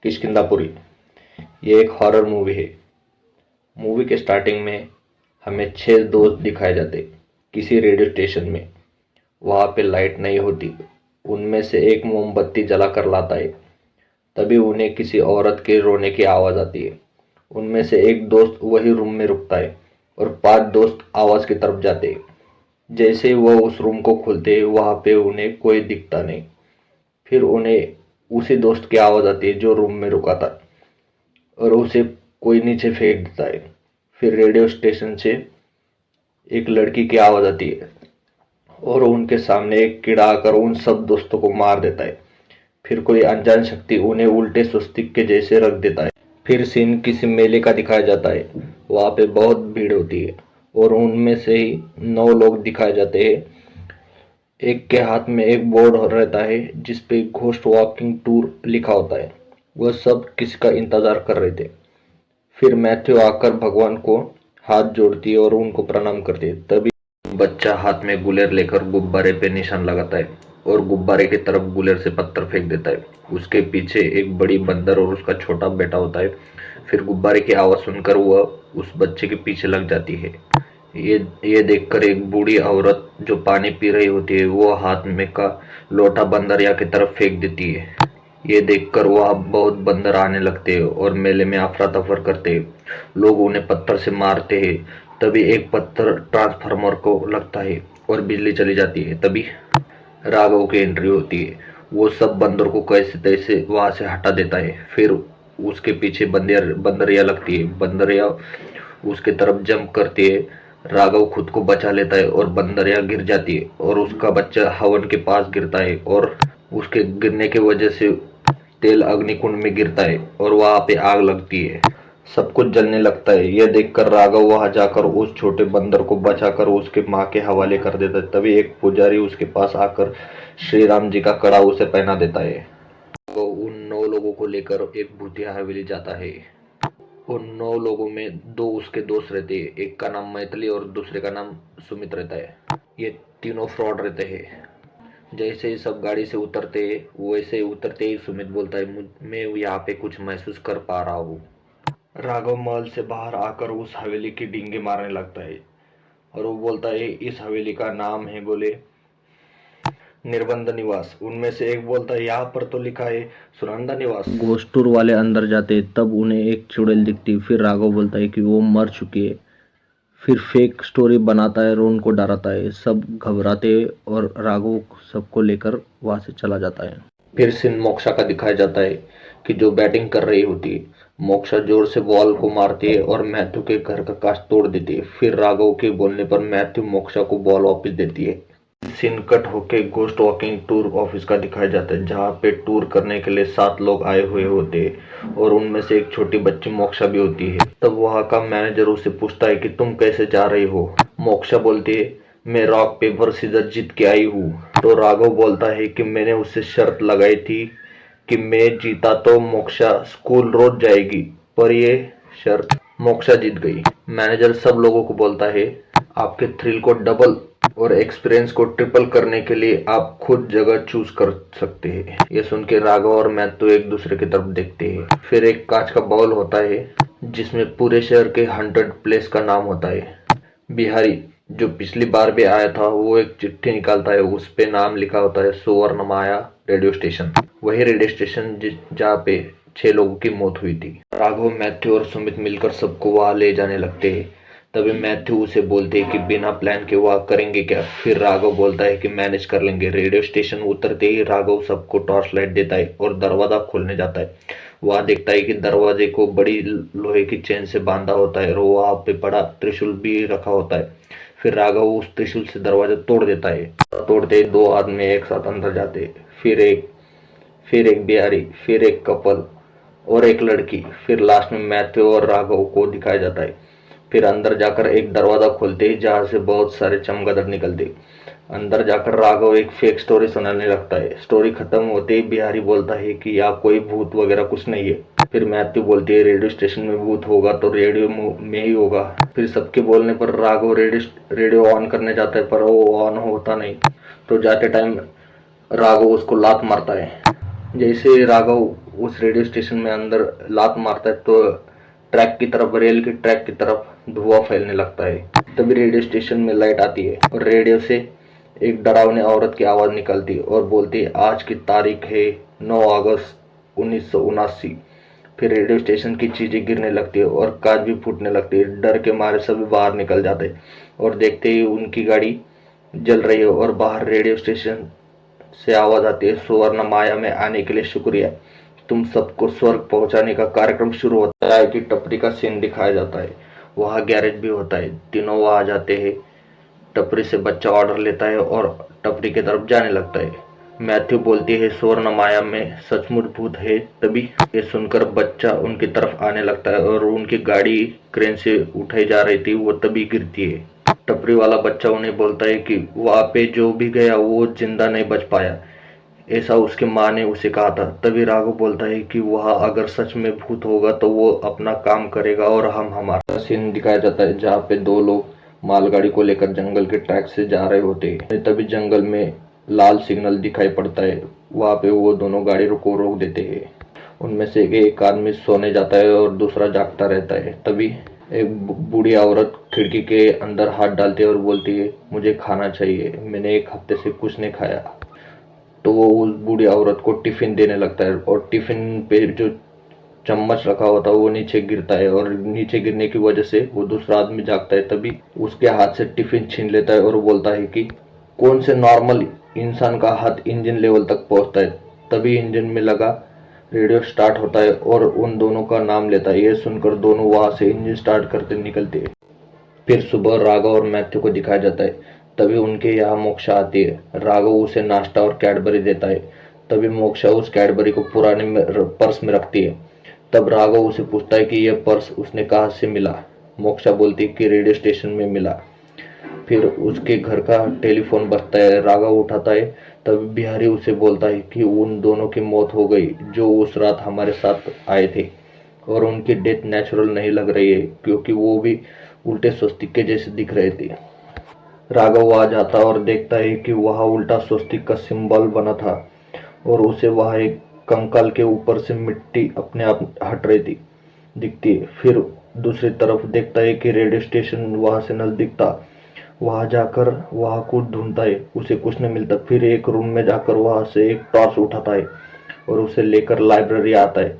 किष्किंधापुरी। ये एक horror movie है। मूवी के स्टार्टिंग में हमें 6 दोस्त दिखाए जाते किसी रेडियो स्टेशन में। वहाँ पे लाइट नहीं होती। उनमें से एक मोमबत्ती जलाकर लाता है। तभी उन्हें किसी औरत के रोने की आवाज़ आती है। उनमें से एक दोस्त वही रूम में रुकता है और 5 दोस्त आवाज़ की तरफ जाते हैं। जैसे ही वह उस रूम को खोलते हैं वहाँ पे उन्हें कोई दिखता नहीं। फिर उन्हें उसी दोस्त की आवाज़ आती है जो रूम में रुका था और उसे कोई नीचे फेंक देता है। फिर रेडियो स्टेशन से एक लड़की की आवाज़ आती है और उनके सामने एक कीड़ा आकर उन सब दोस्तों को मार देता है। फिर कोई अनजान शक्ति उन्हें उल्टे स्वस्तिक के जैसे रख देता है। फिर सीन किसी मेले का दिखाया जाता है। वहाँ पे बहुत भीड़ होती है और उनमें से ही 9 लोग दिखाए जाते हैं। एक के हाथ में एक बोर्ड रहता है जिस पे घोस्ट वॉकिंग टूर लिखा होता है। वह सब किसी का इंतजार कर रहे थे। फिर मैथ्यू आकर भगवान को हाथ जोड़ती है और उनको प्रणाम करती है। तभी बच्चा हाथ में गुलेर लेकर गुब्बारे पे निशान लगाता है और गुब्बारे की तरफ गुलेर से पत्थर फेंक देता है। उसके पीछे एक बड़ी बंदर और उसका छोटा बेटा होता है। फिर गुब्बारे की आवाज़ सुनकर वह उस बच्चे के पीछे लग जाती है। ये देखकर एक बूढ़ी औरत जो पानी पी रही होती है वो हाथ में का लोटा बंदरिया की तरफ फेंक देती है। ये देखकर वहाँ बहुत बंदर आने लगते हैं और मेले में अफरा तफर करते हैं। लोग उन्हें पत्थर से मारते हैं। तभी एक पत्थर ट्रांसफार्मर को लगता है और बिजली चली जाती है। तभी राघव की एंट्री होती है। वो सब बंदर को कैसे तैसे वहाँ से हटा देता है। फिर उसके पीछे बंदरिया लगती है। बंदरिया उसके तरफ जंप करती है। राघव खुद को बचा लेता है और बंदरिया गिर जाती है और उसका बच्चा हवन के पास गिरता है और उसके गिरने की वजह से तेल अग्निकुंड में गिरता है और वहाँ पे आग लगती है। सब कुछ जलने लगता है। यह देखकर राघव वहां जाकर उस छोटे बंदर को बचाकर उसके माँ के हवाले कर देता है। तभी एक पुजारी उसके पास आकर श्री राम जी का कड़ा उसे पहना देता है। वो उन 9 लोगों को लेकर एक भूतिया हवेली जाता है। उन 9 लोगों में 2 उसके दोस्त रहते हैं। एक का नाम मैथिली और दूसरे का नाम सुमित रहता है। ये तीनों फ्रॉड रहते हैं। जैसे ही सब गाड़ी से उतरते वैसे ही उतरते ही सुमित बोलता है, मैं यहाँ पे कुछ महसूस कर पा रहा हूँ। राघव महल से बाहर आकर उस हवेली की डींगे मारने लगता है और वो बोलता है इस हवेली का नाम है बोले निर्बंध निवास। उनमें से एक बोलता है यहाँ पर तो लिखा है सुनंदा निवास। घोस्ट टूर वाले अंदर जाते तब उन्हें एक चुड़ैल दिखती। फिर राघव बोलता है कि वो मर चुकी है। फिर फेक स्टोरी बनाता है और उनको डराता है। सब घबराते और राघव सबको लेकर वहां से चला जाता है। फिर सीन मोक्षा का दिखाया जाता है कि जो बैटिंग कर रही होती है। मोक्षा जोर से बॉल को मारती है और मैथ्यू के घर का कांच तोड़ देती है। फिर राघव के बोलने पर मैथ्यू मोक्षा को बॉल वापस देती है। सीन कट होके घोस्ट वॉकिंग टूर ऑफिस का दिखाया जाता है जहाँ पे टूर करने के लिए 7 लोग आए हुए होते हैं और उनमें से एक छोटी बच्ची मोक्षा भी होती है। तब वहाँ का मैनेजर उसे पूछता है कि तुम कैसे जा रही हो। मोक्षा बोलती है मैं रॉक पेपर सीजर जीत के आई हूँ। तो राघव बोलता है कि मैंने उससे शर्त लगाई थी कि मैं जीता तो मोक्षा स्कूल रोज जाएगी, पर ये शर्त मोक्षा जीत गई। मैनेजर सब लोगों को बोलता है आपके थ्रिल को डबल और एक्सपीरियंस को ट्रिपल करने के लिए आप खुद जगह चूज कर सकते हैं। ये सुन के राघव और मैथ्यू एक दूसरे की तरफ देखते हैं। फिर एक कांच का बाउल होता है जिसमें पूरे शहर के 100 प्लेस का नाम होता है। बिहारी जो पिछली बार भी आया था वो एक चिट्ठी निकालता है। उस पे नाम लिखा होता है सुवर्ण माया रेडियो स्टेशन। वही रेडियो स्टेशन जहाँ पे 6 लोगों की मौत हुई थी। राघव मैथ्यू और सुमित मिलकर सबको वहां ले जाने लगते हैं। तभी मैथ्यू उसे बोलते हैं कि बिना प्लान के वहां करेंगे क्या। फिर राघव बोलता है कि मैनेज कर लेंगे। रेडियो स्टेशन उतरते ही राघव सबको टॉर्च लाइट देता है और दरवाजा खोलने जाता है। वहां देखता है कि दरवाजे को बड़ी लोहे की चेन से बांधा होता है और वहां पे बड़ा त्रिशूल भी रखा होता है। फिर राघव उस त्रिशूल से दरवाजा तोड़ देता है। तोड़ते ही 2 आदमी एक साथ अंदर जाते हैं। फिर एक बिहारी, फिर एक कपल और एक लड़की। फिर लास्ट में मैथ्यू और राघव को दिखाया जाता है। फिर अंदर जाकर एक दरवाजा खोलते ही जहाँ से बहुत सारे चमगादड़ निकलते। अंदर जाकर राघव एक फेक स्टोरी सुनाने लगता है। स्टोरी खत्म होते ही बिहारी बोलता है कि यहाँ कोई भूत वगैरह कुछ नहीं है। फिर मैथ्यू बोलती है रेडियो स्टेशन में भूत होगा तो रेडियो में ही होगा। फिर सबके बोलने पर राघव रेडियो ऑन करने जाता है पर वो ऑन होता नहीं। तो जाते टाइम राघव उसको लात मारता है। जैसे राघव उस रेडियो स्टेशन में अंदर लात मारता है तो ट्रैक की तरफ, रेल की ट्रैक की तरफ धुआं फैलने लगता है। तभी रेडियो स्टेशन में लाइट आती है और रेडियो से एक डरावनी औरत की आवाज़ निकलती है और बोलती है, आज की तारीख है 9 अगस्त 1979। फिर रेडियो स्टेशन की चीज़ें गिरने लगती है और कांच भी फूटने लगती है। डर के मारे सभी बाहर निकल जाते हैं और देखते ही उनकी गाड़ी जल रही है और बाहर रेडियो स्टेशन से आवाज़ आती है, सुवर्ण माया में आने के लिए शुक्रिया, तुम सबको स्वर्ग पहुंचाने का कार्यक्रम शुरू होता है। कि टपरी का सीन दिखाया जाता है, वहाँ गैरेज भी होता है। तीनों वहाँ आ जाते हैं। टपरी से बच्चा ऑर्डर लेता है और टपरी की तरफ जाने लगता है। मैथ्यू बोलती है, स्वर्ण माया में सचमुच भूत है। तभी ये सुनकर बच्चा उनकी तरफ आने लगता है और उनकी गाड़ी क्रेन से उठाई जा रही थी, वो तभी गिरती है। टपरी वाला बच्चा उन्हें बोलता है कि वहाँ पे जो भी गया वो जिंदा नहीं बच पाया, ऐसा उसकी माँ ने उसे कहा था। तभी राघव बोलता है कि वहाँ अगर सच में भूत होगा तो वो अपना काम करेगा और हम हमारा। सीन दिखाया जाता है जहाँ पे दो लोग मालगाड़ी को लेकर जंगल के ट्रैक से जा रहे होते हैं। तभी जंगल में लाल सिग्नल दिखाई पड़ता है, वहाँ पे वो दोनों गाड़ी को रोक देते हैं। उनमें से एक आदमी सोने जाता है और दूसरा जागता रहता है। तभी एक बूढ़ी औरत खिड़की के अंदर हाथ डालती है और बोलती है, मुझे खाना चाहिए, मैंने एक हफ्ते से कुछ नहीं खाया। तो वो उस बूढ़ी औरत को टिफिन देने लगता है और टिफिन पे जो चम्मच रखा होता है वो नीचे गिरता है और नीचे गिरने की वजह से वो दूसरा आदमी जागता है। तभी उसके हाथ से टिफिन छीन लेता है और बोलता है कि कौन से नॉर्मल इंसान का हाथ इंजन लेवल तक पहुंचता है। तभी इंजन में लगा रेडियो स्टार्ट होता है और उन दोनों का नाम लेता है। ये सुनकर दोनों वहां से इंजन स्टार्ट करते निकलते हैं। फिर सुबह राघव और मैथ्यू को दिखाया जाता है। तभी उनके यहाँ मोक्षा आती है। राघव उसे नाश्ता और कैडबरी देता है। तभी मोक्षा उस कैडबरी को पुराने पर्स में रखती है। तब राघव उसे पूछता है कि यह पर्स उसने कहाँ से मिला। मोक्षा बोलती है कि रेडियो स्टेशन में मिला। फिर उसके घर का टेलीफोन बजता है, राघव उठाता है। तब बिहारी उसे बोलता है कि उन दोनों की मौत हो गई जो उस रात हमारे साथ आए थे और उनकी डेथ नेचुरल नहीं लग रही है क्योंकि वो भी उल्टे स्वस्तिक के जैसे दिख रहे थे। राघव वहां जाता और देखता है कि वहां उल्टा स्वस्तिक का सिंबल बना था और उसे वहां एक कंकाल के ऊपर से मिट्टी अपने आप हट रही थी दिखती है। फिर दूसरी तरफ देखता है कि रेडियो स्टेशन वहां से नजदीक था। वहां जाकर वहां कुछ ढूंढता है, उसे कुछ नहीं मिलता। फिर एक रूम में जाकर वहां से एक टॉर्च उठाता है और उसे लेकर लाइब्रेरी आता है।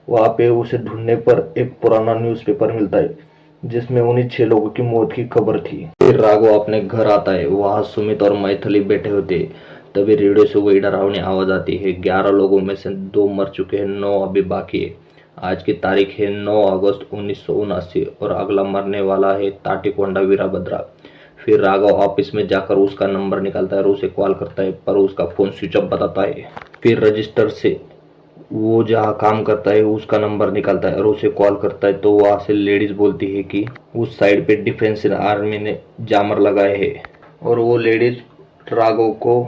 वहां पे उसे ढूंढने पर एक पुराना न्यूज़पेपर मिलता है जिसमें उन्हीं 6 लोगों की मौत की खबर थी। फिर राघव अपने घर आता है, वहां सुमित और मैथिली बैठे होते हैं। तभी रेडियो से वही डरावनी आवाज आती है, 11 लोगों में से 2 मर चुके हैं, 9 अभी बाकी है। आज की तारीख है 9 अगस्त 1979 और अगला मरने वाला है ताटीकोंडा वीरभद्रा। फिर राघव ऑफिस में जाकर उसका नंबर निकालता है और उसे कॉल करता है पर उसका फोन स्विच ऑफ बताता है। फिर रजिस्टर से वो जहाँ काम करता है उसका नंबर निकालता है और उसे कॉल करता है तो वहाँ से लेडीज बोलती है कि उस साइड पे डिफेंस आर्मी ने जामर लगाए हैं और वो लेडीज राघव को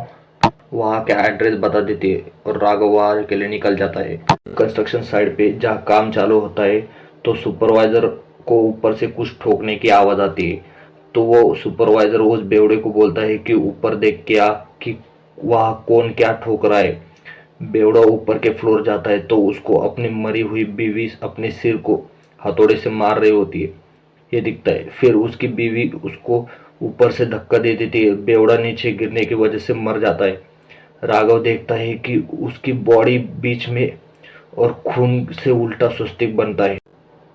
वहाँ का एड्रेस बता देती है और राघव वहाँ के लिए निकल जाता है। कंस्ट्रक्शन साइट पे जहाँ काम चालू होता है तो सुपरवाइजर को ऊपर से कुछ ठोकने की आवाज़ आती है। तो वो सुपरवाइजर उस बेवड़े को बोलता है कि ऊपर देख के आ कि वहाँ कौन क्या ठोक रहा है। बेवड़ा ऊपर के फ्लोर जाता है तो उसको अपनी मरी हुई बीवी अपने सिर को हथौड़े से मार रही होती है, ये दिखता है। फिर उसकी बीवी उसको ऊपर से धक्का दे देती है, बेवड़ा नीचे गिरने की वजह से मर जाता है। राघव देखता है कि उसकी बॉडी बीच में और खून से उल्टा स्वस्तिक बनता है।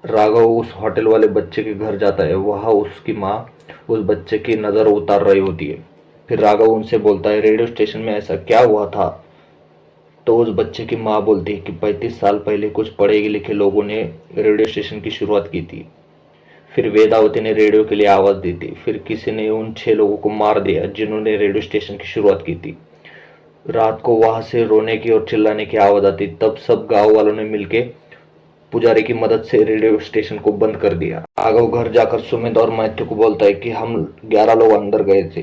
राघव उस होटल वाले बच्चे के घर जाता है, वहाँ उसकी माँ उस बच्चे की नज़र उतार रही होती है। फिर राघव उनसे बोलता है, रेडियो स्टेशन में ऐसा क्या हुआ था। तो उस बच्चे की माँ बोलती है कि 35 साल पहले कुछ पढ़े लिखे लोगों ने रेडियो स्टेशन की शुरुआत की थी। फिर वेदावती ने रेडियो के लिए आवाज़ दी थी। फिर किसी ने उन 6 लोगों को मार दिया जिन्होंने रेडियो स्टेशन की शुरुआत की थी। रात को वहां से रोने की और चिल्लाने की आवाज़ आती, तब सब गांव वालों ने मिलके पुजारी की मदद से रेडियो स्टेशन को बंद कर दिया। राघव घर जाकर सुमित और मैथ्यू को बोलता है कि हम 11 लोग अंदर गए थे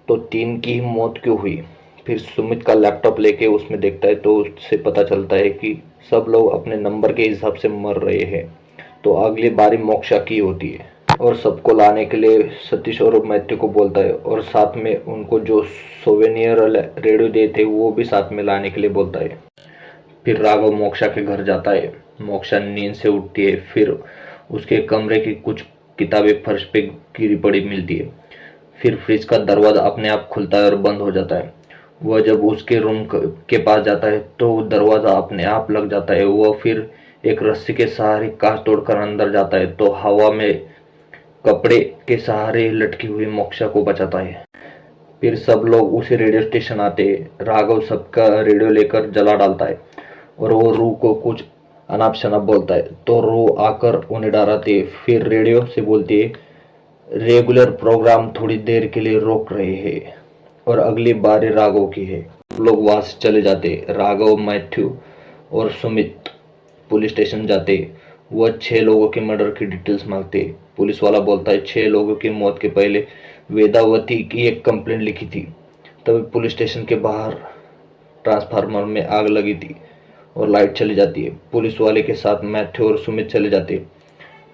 तो 3 की ही मौत क्यों हुई। फिर सुमित का लैपटॉप लेके उसमें देखता है तो उससे पता चलता है कि सब लोग अपने नंबर के हिसाब से मर रहे हैं। तो अगली बारी मोक्षा की होती है और सबको लाने के लिए सतीश और मैथ्यू को बोलता है और साथ में उनको जो सोवेनियर रेडियो दिए थे वो भी साथ में लाने के लिए बोलता है। फिर राघव मोक्षा के घर जाता है। मोक्षा नींद से उठती है, फिर उसके कमरे की कुछ किताबें फर्श पे गिरी पड़ी मिलती है। फिर फ्रिज का दरवाजा अपने आप खुलता है और बंद हो जाता है। वह जब उसके रूम के पास जाता है तो दरवाजा अपने आप लग जाता है। वह फिर एक रस्सी के सहारे कांच तोड़कर अंदर जाता है तो हवा में कपड़े के सहारे लटकी हुई मोक्षा को बचाता है। फिर सब लोग उसे रेडियो स्टेशन आते। राघव सबका रेडियो लेकर जला डालता है और वो रू को कुछ अनाप शनाप बोलता है तो रू आकर उन्हें डराती है। फिर रेडियो से बोलती है, रेगुलर प्रोग्राम थोड़ी देर के लिए रोक रहे हैं और अगली बारी राघव की है। लोग वहां से चले जाते। राघव, मैथ्यू और सुमित पुलिस स्टेशन जाते। वह 6 लोगों के मर्डर की डिटेल्स मांगते। पुलिस वाला बोलता है 6 लोगों की मौत के पहले वेदावती की एक कंप्लेंट लिखी थी। तभी पुलिस स्टेशन के बाहर ट्रांसफार्मर में आग लगी थी और लाइट चली जाती है। पुलिस वाले के साथ मैथ्यू और सुमित चले जाते।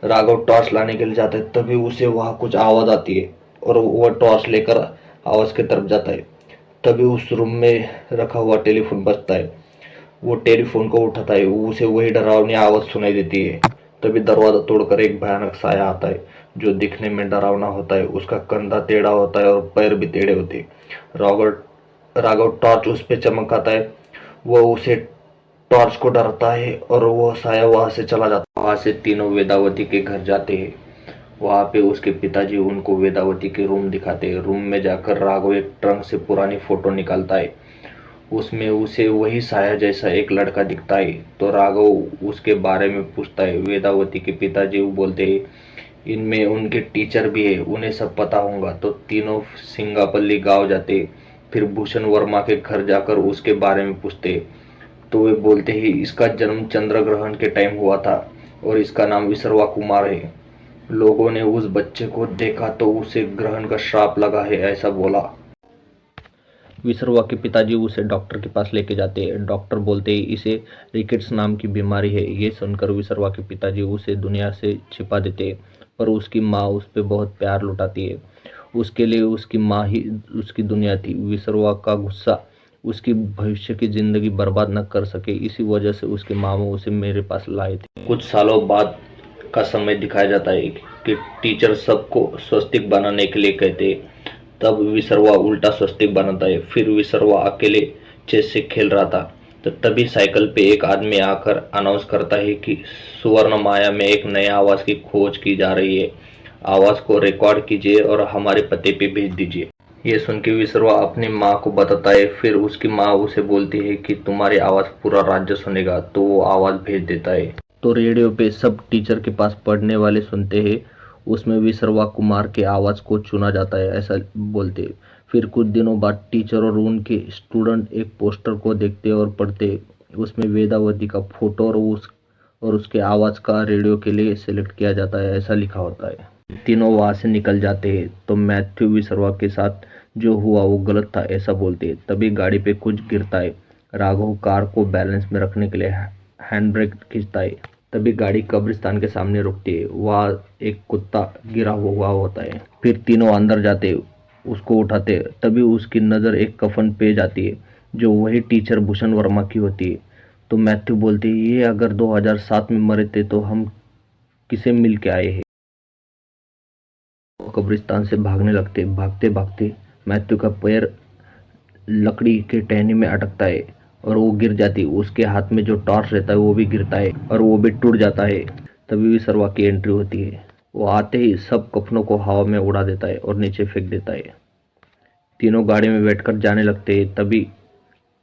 राघव टॉर्च लाने के लिए जाता है, तभी उसे वहां कुछ आवाज आती है और वह टॉर्च लेकर आवाज की तरफ जाता है। तभी उस रूम में रखा हुआ टेलीफोन बजता है। वो टेलीफोन को उठाता है, उसे वही डरावनी आवाज सुनाई देती है। तभी दरवाजा तोड़कर एक भयानक साया आता है जो दिखने में डरावना होता है। उसका कंधा टेढ़ा होता है और पैर भी टेढ़े होते हैं। राघव राघव टॉर्च उस पर चमकाता है। वह उसे टॉर्च को डरता है और वह साया वहां से चला जाता है। वहां से तीनों वेदावती के घर जाते हैं। वहां पे उसके पिताजी उनको वेदावती के रूम दिखाते हैं। रूम में जाकर राघव एक ट्रंक से पुरानी फोटो निकालता है। उसमें उसे वही साया जैसा एक लड़का दिखता है तो राघव उसके बारे में पूछता है। वेदावती के पिताजी बोलते हैं, इनमें उनके टीचर भी है, उन्हें सब पता होगा। तो तीनों सिंगापल्ली गांव जाते। फिर भूषण वर्मा के घर जाकर उसके बारे में पूछते तो वे बोलते ही इसका जन्म चंद्र ग्रहण के टाइम हुआ था और इसका नाम विसर्वा कुमार है। लोगों ने उस बच्चे को देखा तो उसे ग्रहण का श्राप लगा है, ऐसा बोला। विसर्वा के पिताजी उसे डॉक्टर के पास लेके जाते हैं। डॉक्टर बोलते ही इसे रिकेट्स नाम की बीमारी है। ये सुनकर विसर्वा के पिताजी उसे दुनिया से छिपा देते हैं, पर उसकी माँ उस पर बहुत प्यार लुटाती है। उसके लिए उसकी माँ ही उसकी दुनिया थी। विसर्वा का गुस्सा उसकी भविष्य की जिंदगी बर्बाद न कर सके, इसी वजह से उसके मामा उसे मेरे पास लाए थे। कुछ सालों बाद का समय दिखाया जाता है कि टीचर सबको स्वस्तिक बनाने के लिए कहते। तब विसर्वा उल्टा स्वस्तिक बनाता है। फिर विसर्वा अकेले चेस से खेल रहा था तो तभी साइकिल पे एक आदमी आकर अनाउंस करता है कि सुवर्ण माया में एक नए आवाज की खोज की जा रही है। आवाज को रिकॉर्ड कीजिए और हमारे पते पे भेज दीजिए। ये सुन के विसर्वा अपनी माँ को बताता है। फिर उसकी माँ उसे बोलती है कि तुम्हारी आवाज पूरा राज्य सुनेगा, तो वो आवाज भेज देता है। तो रेडियो पे सब टीचर के पास पढ़ने वाले सुनते हैं। उसमें विसर्वा कुमार के आवाज को चुना जाता है, ऐसा बोलते। फिर कुछ दिनों बाद टीचर और उनके स्टूडेंट एक पोस्टर को देखते और पढ़ते। उसमें वेदावती का फोटो और उसके आवाज का रेडियो के लिए सिलेक्ट किया जाता है, ऐसा लिखा होता है। तीनों वहां से निकल जाते हैं तो मैथ्यू विसर्वा के साथ जो हुआ वो गलत था, ऐसा बोलते। तभी गाड़ी पे कुछ गिरता है। राघव कार को बैलेंस में रखने के लिए हैंड ब्रेक खींचता है। तभी गाड़ी कब्रिस्तान के सामने रुकती है। वहाँ एक कुत्ता गिरा हुआ होता है। फिर तीनों अंदर जाते, उसको उठाते। तभी उसकी नज़र एक कफन पे जाती है जो वही टीचर भूषण वर्मा की होती है। तो मैथ्यू बोलते ये अगर 2007 में मरे थे तो हम किसे मिल के आए हैं। कब्रिस्तान से भागने लगते। भागते भागते मैथ्यू का पैर लकड़ी के टहनी में अटकता है और वो गिर जाती है। उसके हाथ में जो टॉर्च रहता है वो भी गिरता है और वो भी टूट जाता है। तभी विसर्वा की एंट्री होती है। वो आते ही सब कफनों को हवा में उड़ा देता है और नीचे फेंक देता है। तीनों गाड़ी में बैठकर जाने लगते हैं। तभी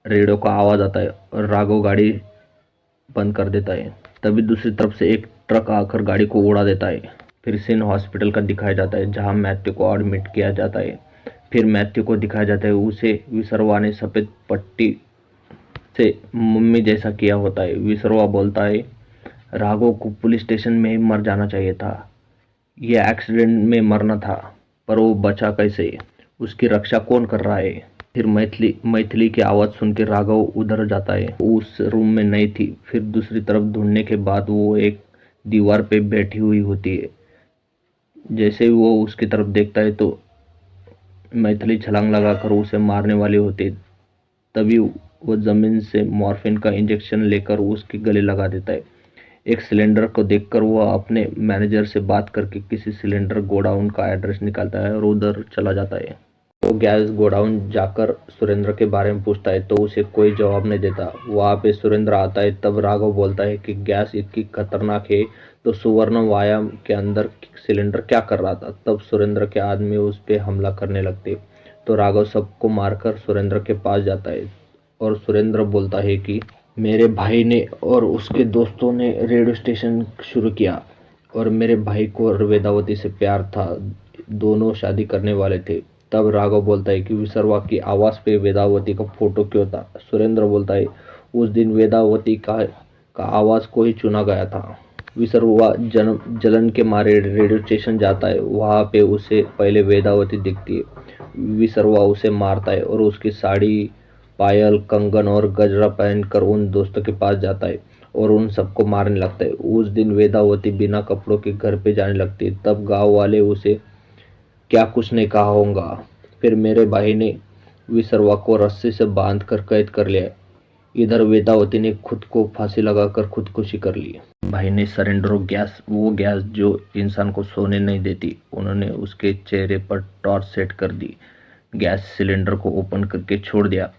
रेडियो का आवाज आता है और राघव गाड़ी बंद कर देता है। तभी दूसरी तरफ से एक ट्रक आकर गाड़ी को उड़ा देता है। फिर सीन हॉस्पिटल का दिखाया जाता है जहां मैथ्यू को एडमिट किया जाता है। फिर मैथ्यू को दिखाया जाता है उसे विसर्वा ने सफ़ेद पट्टी से मम्मी जैसा किया होता है। विसर्वा बोलता है राघव को पुलिस स्टेशन में ही मर जाना चाहिए था, यह एक्सीडेंट में मरना था, पर वो बचा कैसे, उसकी रक्षा कौन कर रहा है। फिर मैथिली की आवाज़ सुन के राघव उधर जाता है। उस रूम में नहीं थी। फिर दूसरी तरफ ढूंढने के बाद वो एक दीवार पे बैठी हुई होती है। जैसे ही वो उसकी तरफ देखता है तो मैथिली छलांग लगाकर उसे मारने वाली होती है। तभी वो जमीन से मॉर्फिन का इंजेक्शन लेकर उसके गले लगा देता है। एक सिलेंडर को देखकर वह अपने मैनेजर से बात करके किसी सिलेंडर गोडाउन का एड्रेस निकालता है और उधर चला जाता है। वो गैस गोडाउन जाकर सुरेंद्र के बारे में पूछता है तो उसे कोई जवाब नहीं देता। वहाँ पे सुरेंद्र आता है, तब राघव बोलता है कि गैस इतनी खतरनाक है तो सुवर्ण वायाम के अंदर सिलेंडर क्या कर रहा था। तब सुरेंद्र के आदमी उस पर हमला करने लगते तो राघव सबको मारकर सुरेंद्र के पास जाता है और सुरेंद्र बोलता है कि मेरे भाई ने और उसके दोस्तों ने रेडियो स्टेशन शुरू किया और मेरे भाई को वेदावती से प्यार था, दोनों शादी करने वाले थे। तब राघव बोलता है कि विसर्वा की आवाज़ पे वेदावती का फोटो क्यों था। सुरेंद्र बोलता है उस दिन वेदावती का आवाज़ को ही चुना गया था। विसर्वा जलन के मारे रेडियो स्टेशन जाता है। वहाँ पे उसे पहले वेदावती दिखती है। विसर्वा उसे मारता है और उसकी साड़ी, पायल, कंगन और गजरा पहनकर उन दोस्तों के पास जाता है और उन सबको मारने लगता है। उस दिन वेदावती बिना कपड़ों के घर पे जाने लगती है। तब गांव वाले उसे क्या कुछ नहीं कहा होगा। फिर मेरे भाई ने विसर्वा को रस्सी से बांध कर कैद कर लिया। इधर वेदावती ने खुद को फांसी लगाकर खुदकुशी कर ली। भाई ने सरेंडर गैस, वो गैस जो इंसान को सोने नहीं देती, उन्होंने उसके चेहरे पर टॉर्च सेट कर दी। गैस सिलेंडर को ओपन करके छोड़ दिया।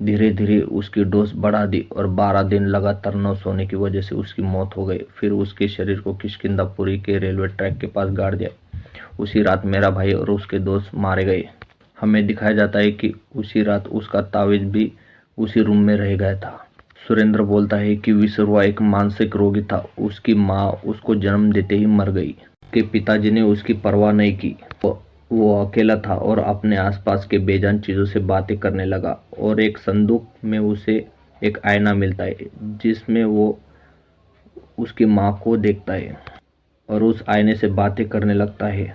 धीरे धीरे उसकी डोज बढ़ा दी और 12 दिन लगातार न सोने की वजह से उसकी मौत हो गई। फिर उसके शरीर को किष्किंधापुरी के रेलवे ट्रैक के पास गाड़ दिया। उसी रात मेरा भाई और उसके दोस्त मारे गए। हमें दिखाया जाता है कि उसी रात उसका तावीज भी उसी रूम में रह गया था। सुरेंद्र बोलता है कि विसर्वा एक मानसिक रोगी था। उसकी माँ उसको जन्म देते ही मर गई। उसके पिताजी ने उसकी परवाह नहीं की। वो अकेला था और अपने आसपास के बेजान चीज़ों से बातें करने लगा और एक संदूक में उसे एक आईना मिलता है जिसमें वो उसकी माँ को देखता है और उस आईने से बातें करने लगता है।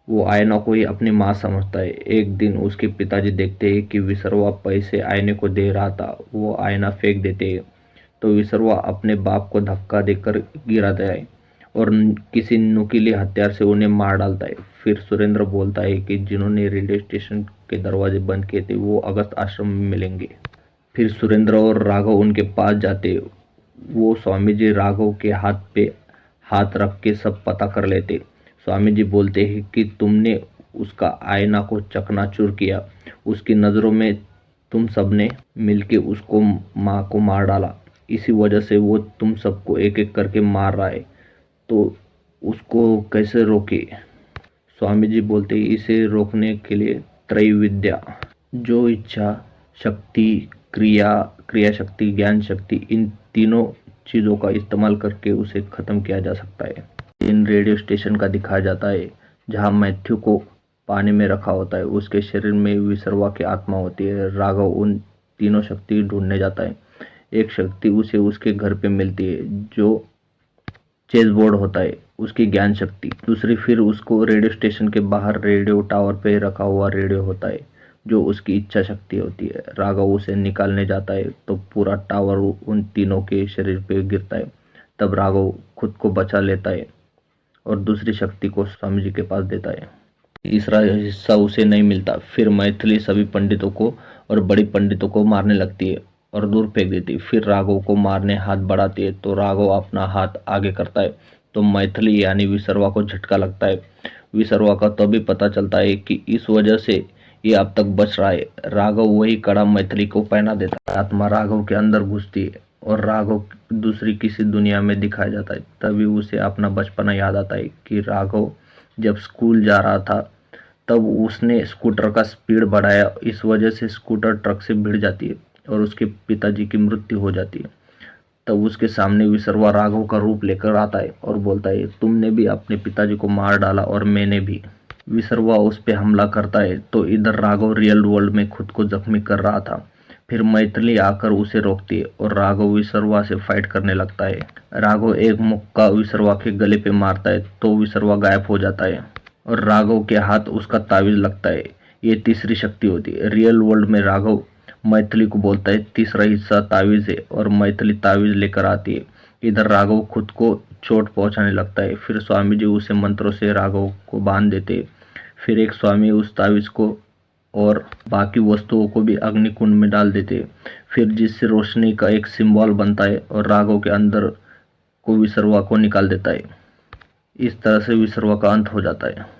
वो आईना को ही अपनी माँ समझता है। एक दिन उसके पिताजी देखते हैं कि विसर्वा पैसे आईने को दे रहा था। वो आईना फेंक देते हैं तो विसर्वा अपने बाप को धक्का देकर गिराता है और किसी नुकीले हथियार से उन्हें मार डालता है। फिर सुरेंद्र बोलता है कि जिन्होंने रेलवे स्टेशन के दरवाजे बंद किए थे वो अगस्त आश्रम में मिलेंगे। फिर सुरेंद्र और राघव उनके पास जाते। वो स्वामी जी राघव के हाथ पे हाथ रख के सब पता कर लेते। स्वामी जी बोलते हैं कि तुमने उसका आईना को चकनाचूर किया, उसकी नज़रों में तुम सबने मिलके उसको माँ को मार डाला। इसी वजह से वो तुम सबको एक एक करके मार रहा है, तो उसको कैसे रोके। स्वामी जी बोलते इसे रोकने के लिए त्रैविद्या, जो इच्छा शक्ति, क्रिया शक्ति, ज्ञान शक्ति, इन तीनों चीज़ों का इस्तेमाल करके उसे ख़त्म किया जा सकता है। इन रेडियो स्टेशन का दिखाया जाता है जहाँ मैथ्यू को पानी में रखा होता है। उसके शरीर में विसर्वा की आत्मा होती है। राघव उन तीनों शक्ति ढूंढने जाता है। एक शक्ति उसे उसके घर पे मिलती है जो चेस बोर्ड होता है, उसकी ज्ञान शक्ति। दूसरी फिर उसको रेडियो स्टेशन के बाहर रेडियो टावर पे रखा हुआ रेडियो होता है जो उसकी इच्छा शक्ति होती है। राघव उसे निकालने जाता है तो पूरा टावर उन तीनों के शरीर पे गिरता है। तब राघव खुद को बचा लेता है और दूसरी शक्ति को स्वामी जी के पास देता है। तीसरा हिस्सा उसे नहीं मिलता। फिर मैथिली सभी पंडितों को और बड़ी पंडितों को मारने लगती है और दूर फेंक देती है। फिर राघव को मारने हाथ बढ़ाती है तो राघव अपना हाथ आगे करता है तो मैथिली यानी विसर्वा को झटका लगता है। विसर्वा का तभी पता चलता है कि इस वजह से ये अब तक बच रहा है। राघव वही कड़ा मैथिली को पहना देता है। आत्मा राघव के अंदर घुसती है और राघव दूसरी किसी दुनिया में दिखाया जाता है। तभी उसे अपना बचपना याद आता है कि राघव जब स्कूल जा रहा था तब उसने स्कूटर का स्पीड बढ़ाया। इस वजह से स्कूटर ट्रक से भिड़ जाती है और उसके पिताजी की मृत्यु हो जाती है। तब उसके सामने विसर्वा राघव का रूप लेकर आता है और बोलता है तुमने भी अपने पिताजी को मार डाला और मैंने भी। विसर्वा उस पर हमला करता है तो इधर राघव रियल वर्ल्ड में खुद को जख्मी कर रहा था। फिर मैथिली आकर उसे रोकती है और राघव विसर्वा से फाइट करने लगता है। राघव एक मुक्का विसर्वा के गले पे मारता है तो विसर्वा गायब हो जाता है और राघव के हाथ उसका तावीज लगता है। ये तीसरी शक्ति होती है। रियल वर्ल्ड में राघव मैथिली को बोलता है तीसरा हिस्सा तावीज है और मैथिली तावीज लेकर आती है। इधर राघव खुद को चोट पहुंचाने लगता है। फिर स्वामी जी उसे मंत्रों से राघव को बांध देते। फिर एक स्वामी उस तावीज को और बाकी वस्तुओं को भी अग्निकुंड में डाल देते, फिर जिससे रोशनी का एक सिंबल बनता है और राघव के अंदर को विसर्वा को निकाल देता है। इस तरह से विसर्वा का अंत हो जाता है।